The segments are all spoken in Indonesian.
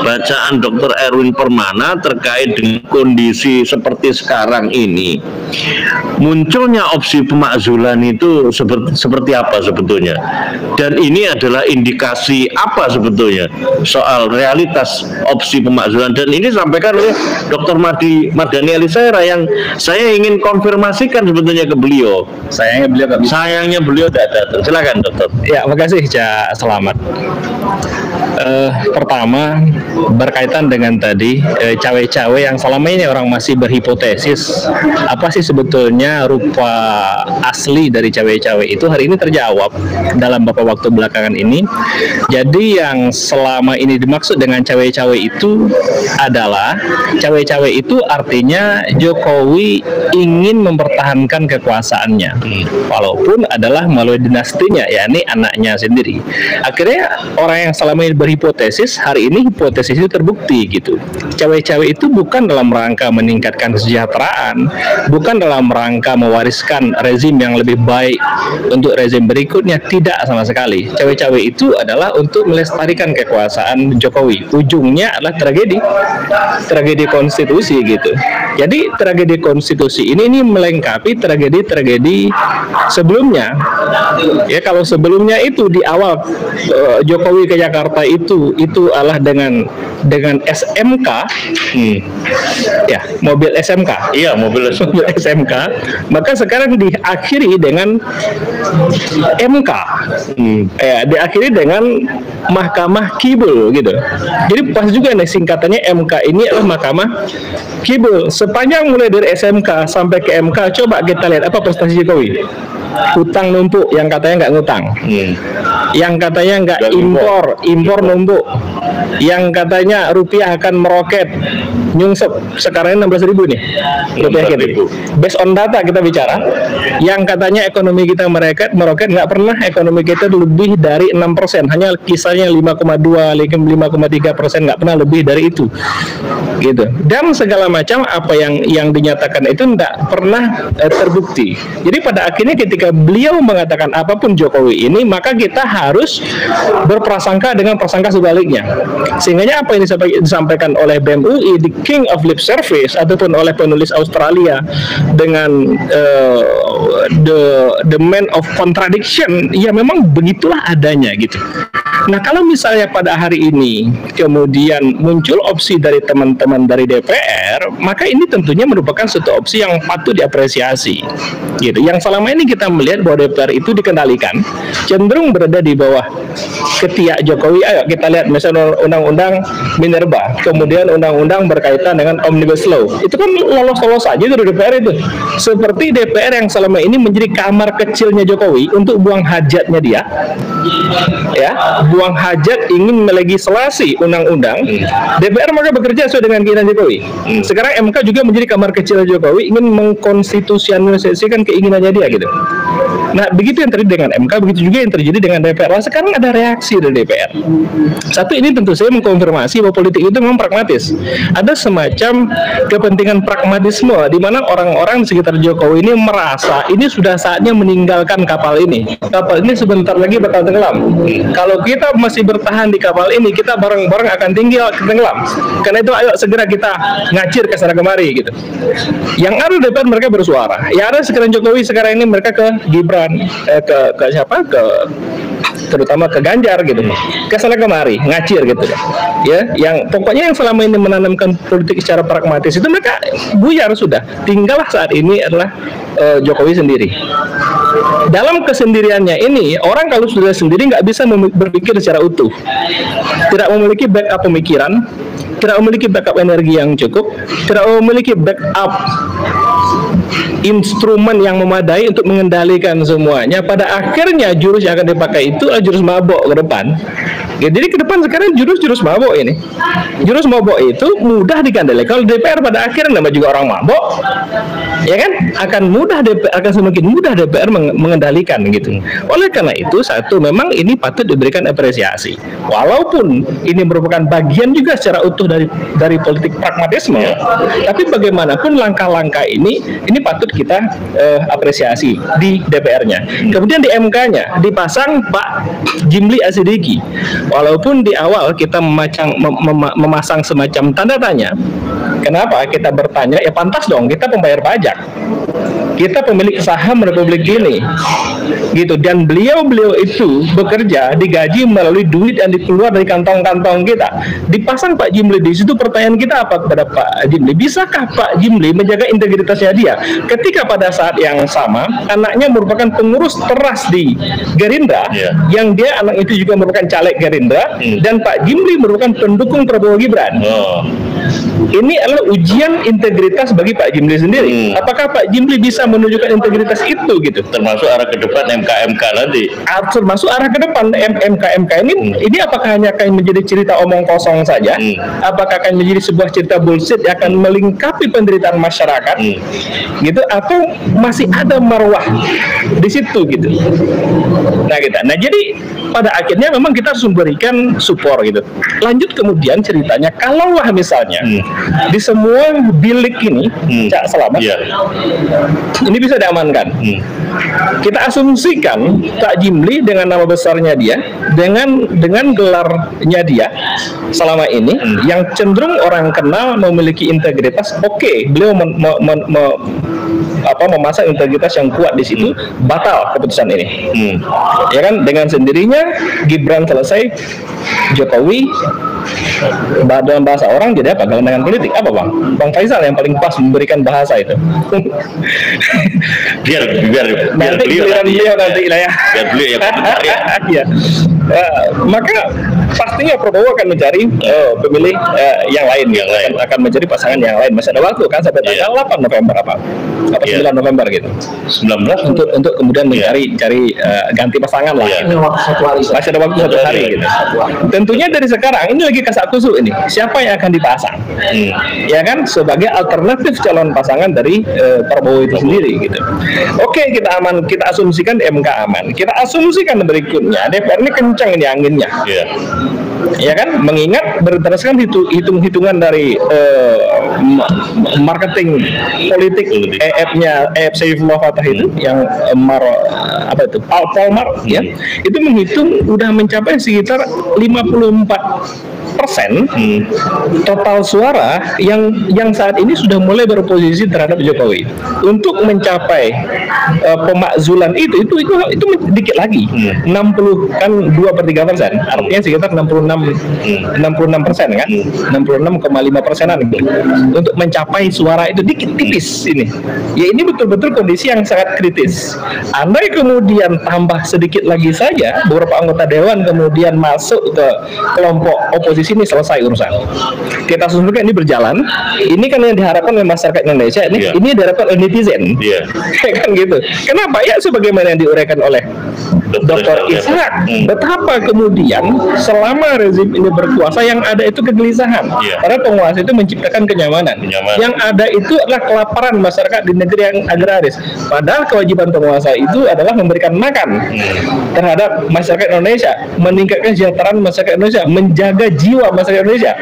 bacaan Dr. Erwin Permana terkait dengan kondisi seperti sekarang ini, munculnya opsi pemakzulan itu seperti apa sebetulnya? Dan ini adalah indikasi apa sebetulnya soal realitas opsi pemakzulan? Dan ini disampaikan oleh Dr. Mardhani Alisera yang saya ingin konfirmasikan sebetulnya ke beliau. Sayangnya beliau tidak datang. Silakan dokter. Ya, makasih Cak Selamat. Pertama, berkaitan dengan tadi cawe-cawe yang selama ini orang masih berhipotesis apa sih sebetulnya rupa asli dari cawe-cawe itu, hari ini terjawab dalam beberapa waktu belakangan ini. Jadi yang selama ini dimaksud dengan cawe-cawe itu adalah cawe-cawe itu artinya Jokowi ingin mempertahankan kekuasaannya walaupun adalah melalui dinastinya, yakni anaknya sendiri. Akhirnya orang yang selama ini berhipotesis, hari ini hipotesis itu terbukti gitu. Cawe-cawe itu bukan dalam rangka meningkatkan kesejahteraan, bukan dalam rangka mewariskan rezim yang lebih baik untuk rezim berikutnya, tidak sama sekali. Cawe-cawe itu adalah untuk melestarikan kekuasaan Jokowi. Ujungnya adalah tragedi konstitusi gitu. Jadi tragedi konstitusi ini melengkapi tragedi-tragedi sebelumnya. Ya, kalau sebelumnya itu di awal Jokowi ke Jakarta itu adalah dengan SMK, ya mobil SMK, mobil SMK, maka sekarang diakhiri dengan MK, diakhiri dengan Mahkamah Kibul gitu. Jadi pas juga nih singkatannya MK ini adalah Mahkamah Kibul. Sepanjang mulai dari SMK sampai ke MK, coba kita lihat apa prestasi Jokowi. Hutang numpuk, yang katanya nggak ngutang, yang katanya nggak impor numpuk, yang katanya rupiah akan meroket, nyungsep, sekarang 16.000 nih rupiah kita. Based on data kita bicara, yang katanya ekonomi kita meroket, nggak pernah ekonomi kita lebih dari 6%, hanya kisarnya 5,2, 5,3%, nggak pernah lebih dari itu, gitu. Dan segala macam apa yang dinyatakan itu nggak pernah terbukti. Jadi pada akhirnya ketika beliau mengatakan apapun Jokowi ini, maka kita harus berprasangka dengan prasangka sebaliknya. Sehingga apa yang disampaikan oleh BEM UI, the king of lip service, ataupun oleh penulis Australia dengan the man of contradiction, ya memang begitulah adanya gitu. Nah, kalau misalnya pada hari ini kemudian muncul opsi dari teman-teman dari DPR, maka ini tentunya merupakan suatu opsi yang patut diapresiasi gitu. Yang selama ini kita melihat bahwa DPR itu dikendalikan, cenderung berada di bawah ketiak Jokowi. Ayo kita lihat misalnya undang-undang Minerba, kemudian undang-undang berkaitan dengan Omnibus Law, itu kan lolos-lolos saja dari DPR itu. Seperti DPR yang selama ini menjadi kamar kecilnya Jokowi untuk buang hajatnya dia, ya, buang hajat ingin melegislasi undang-undang. DPR maka bekerja sesuai dengan keinginan Jokowi. Sekarang MK juga menjadi kamar kecil Jokowi, ingin mengkonstitusionalisasikan keinginannya dia gitu. Nah, begitu yang terjadi dengan MK, begitu juga yang terjadi dengan DPR. Nah, sekarang ada reaksi dari DPR. Satu, ini tentu saja mengkonfirmasi bahwa politik itu memang pragmatis. Ada semacam kepentingan pragmatisme di mana orang-orang di sekitar Jokowi ini merasa ini sudah saatnya meninggalkan kapal ini. Kapal ini sebentar lagi bakal tenggelam. Kalau kita masih bertahan di kapal ini, kita bareng-bareng akan tenggelam. Karena itu ayo segera kita ngacir ke sana kemari gitu. Yang ada DPR mereka bersuara. Yang ada sekarang Jokowi sekarang ini mereka ke Gibran, ke siapa, terutama ke Ganjar gitu, ke sana kemari ngacir gitu ya. Yang pokoknya yang selama ini menanamkan politik secara pragmatis itu mereka buyar sudah. Tinggallah saat ini adalah Jokowi sendiri. Dalam kesendiriannya ini, orang kalau sudah sendiri nggak bisa berpikir secara utuh, tidak memiliki backup pemikiran, tidak memiliki backup energi yang cukup, tidak memiliki backup instrumen yang memadai untuk mengendalikan semuanya. Pada akhirnya jurus yang akan dipakai itu adalah jurus mabok ke depan. Ya, jadi ke depan sekarang jurus mabok ini. Jurus mabok itu mudah dikendalikan. Kalau DPR pada akhirnya nama juga orang mabok, ya kan? Akan semakin mudah DPR mengendalikan gitu. Oleh karena itu, satu, memang ini patut diberikan apresiasi. Walaupun ini merupakan bagian juga secara utuh dari politik pragmatisme, tapi bagaimanapun langkah-langkah ini patut kita apresiasi di DPR-nya. Kemudian di MK-nya dipasang Pak Jimli Asidiki. Walaupun di awal kita memasang semacam tanda tanya, kenapa kita bertanya? Ya pantas dong, kita pembayar pajak, kita pemilik saham Republik ini, gitu. Dan beliau itu bekerja, digaji melalui duit yang dikeluar dari kantong-kantong kita. Dipasang Pak Jimli di situ. Pertanyaan kita apa kepada Pak Jimli? Bisakah Pak Jimli menjaga integritasnya dia? Ketika pada saat yang sama anaknya merupakan pengurus teras di Gerindra, yang dia anak itu juga merupakan caleg Gerindra, dan Pak Jimli merupakan pendukung Prabowo Gibran. Ini adalah ujian integritas bagi Pak Jimli sendiri. Apakah Pak Jimli bisa menunjukkan integritas itu, gitu? Termasuk arah ke depan MK nanti. Termasuk arah ke depan MK ini apakah hanya akan menjadi cerita omong kosong saja? Apakah akan menjadi sebuah cerita bullshit yang akan melingkapi penderitaan masyarakat, gitu? Atau masih ada marwah di situ, gitu? Nah, jadi pada akhirnya memang kita harus memberikan support, gitu. Lanjut kemudian ceritanya, kalaulah misalnya di semua bilik ini, Cak Selamat, ini bisa diamankan. Kita asumsikan Pak Jimli dengan nama besarnya dia, dengan gelarnya dia selama ini, yang cenderung orang kenal, memiliki integritas. Beliau memasang integritas yang kuat di situ, batal keputusan ini. Ya kan, dengan sendirinya Gibran selesai, Jokowi dalam bahasa orang jadi apa? Gelandang politik apa, Bang Faisal yang paling pas memberikan bahasa itu. biar beliau nanti lah ya. Biar beliau ya komentar ya. Maka pastinya Prabowo akan mencari pemilih yang lain, akan mencari pasangan yang lain. Masih ada waktu kan sampai tanggal 8 November apa 9 November gitu. 19 untuk kemudian mencari ganti pasangan lah. Masih ada waktu 1 hari gitu. Tentunya dari sekarang ini lagi kasak kusuk ini. Siapa yang akan dipasang? Ya kan, sebagai alternatif calon pasangan dari Prabowo itu sendiri gitu. Oke, kita asumsikan MK aman. Kita asumsikan berikutnya DPR ini kencang ini anginnya. Ya kan, mengingat berdasarkan hitung-hitungan dari marketing politik EF Saifullah Fatah itu, yang Polmar ya, itu menghitung udah mencapai sekitar 54% total suara yang saat ini sudah mulai beroposisi terhadap Jokowi. Untuk mencapai pemakzulan itu dikit lagi, 60 kan 2/3%, artinya sekitar 66% kan, 66,5%an gitu. Untuk mencapai suara itu dikit tipis ini. Ya, ini betul-betul kondisi yang sangat kritis. Andai kemudian tambah sedikit lagi saja beberapa anggota dewan kemudian masuk ke kelompok oposisi, ini selesai urusan. Kita asumsikan ini berjalan. Ini kan yang diharapkan oleh masyarakat Indonesia, ini diharapkan oleh netizen. Kan gitu. Kenapa? Ya sebagaimana yang diuraikan oleh Dr. Ishak, betapa kemudian selama rezim ini berkuasa yang ada itu kegelisahan. Karena penguasa itu menciptakan kenyamanan. Yang ada itu adalah kelaparan masyarakat di negeri yang agraris. Padahal kewajiban penguasa itu adalah memberikan makan terhadap masyarakat Indonesia, meningkatkan kesejahteraan masyarakat Indonesia, menjaga jiwa masyarakat Indonesia.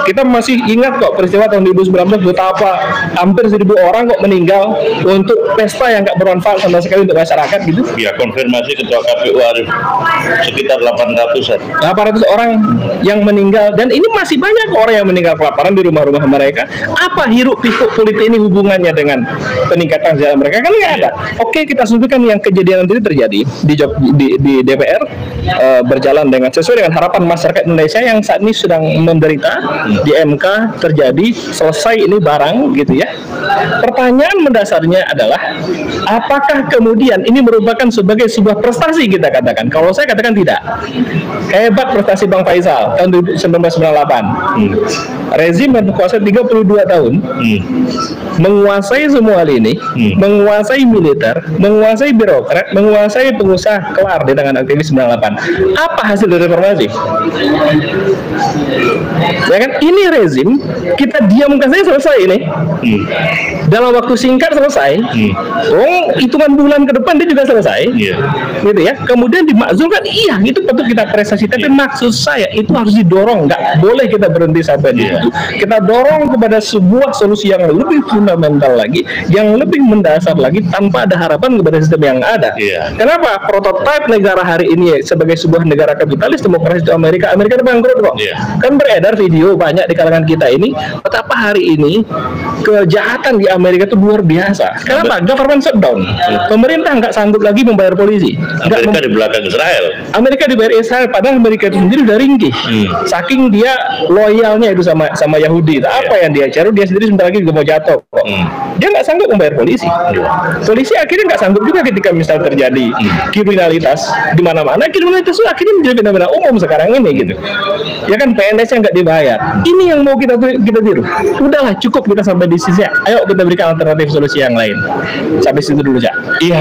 Kita masih ingat kok peristiwa tahun 2019 betapa hampir 1.000 orang kok meninggal untuk pesta yang gak bermanfaat sama sekali untuk masyarakat gitu. Ya, konfirmasi Ketua KPU Arief, sekitar 800 orang yang meninggal, dan ini masih banyak orang yang meninggal kelaparan di rumah-rumah mereka. Apa hiruk pikuk politik ini hubungannya dengan peningkatan kesejahteraan mereka? Kan nggak ada. Oke, kita asumsikan yang kejadian itu terjadi di DPR, berjalan sesuai dengan harapan masyarakat Indonesia yang saat ini sedang menderita. Di MK terjadi, selesai ini barang gitu ya. Pertanyaan mendasarnya adalah, apakah kemudian ini merupakan sebagai sebuah prestasi? Kita katakan, kalau saya katakan tidak. Hebat prestasi Bang Faisal tahun 1998. Rezim yang berkuasa 32 tahun, menguasai semua hal ini, menguasai militer, menguasai birokrat, menguasai pengusaha, kelar di tangan aktivis 98. Apa hasil dari reformasi? Ya kan, ini rezim kita diamkan saja selesai ini. Dalam waktu singkat selesai. Hitungan bulan ke depan dia juga selesai. Gitu ya. Kemudian dimakzulkan, iya itu patut kita apresiasi, tapi maksud saya itu harus didorong, nggak boleh kita berhenti sampai di itu kita dorong kepada sebuah solusi yang lebih fundamental lagi, yang lebih mendasar lagi, tanpa ada harapan kepada sistem yang ada. Kenapa? Prototipe negara hari ini sebagai sebuah negara kapitalis demokrasi itu Amerika itu bangkrut kok. Kan beredar video banyak di kalangan kita ini betapa hari ini kejahatan di Amerika itu luar biasa. Kenapa? Government shutdown. Pemerintah nggak sanggup lagi membayar polisi. Amerika di belakang Israel. Amerika dibayar Israel, padahal Amerika itu sendiri udah ringkih. Saking dia loyalnya itu sama Yahudi. Apa yang dia cari, dia sendiri sebentar lagi juga mau jatuh kok. Dia nggak sanggup membayar polisi. Polisi akhirnya nggak sanggup juga ketika misal terjadi kriminalitas di mana-mana. Kriminalitas itu akhirnya menjadi fenomena umum sekarang ini gitu. Ya kan, PNS-nya nggak dibayar. Ini yang mau kita tiru. Udahlah, cukup kita sampai di sisi. Ayo kita berikan alternatif solusi yang lain. Sampai situ dulu, Cak. Iya.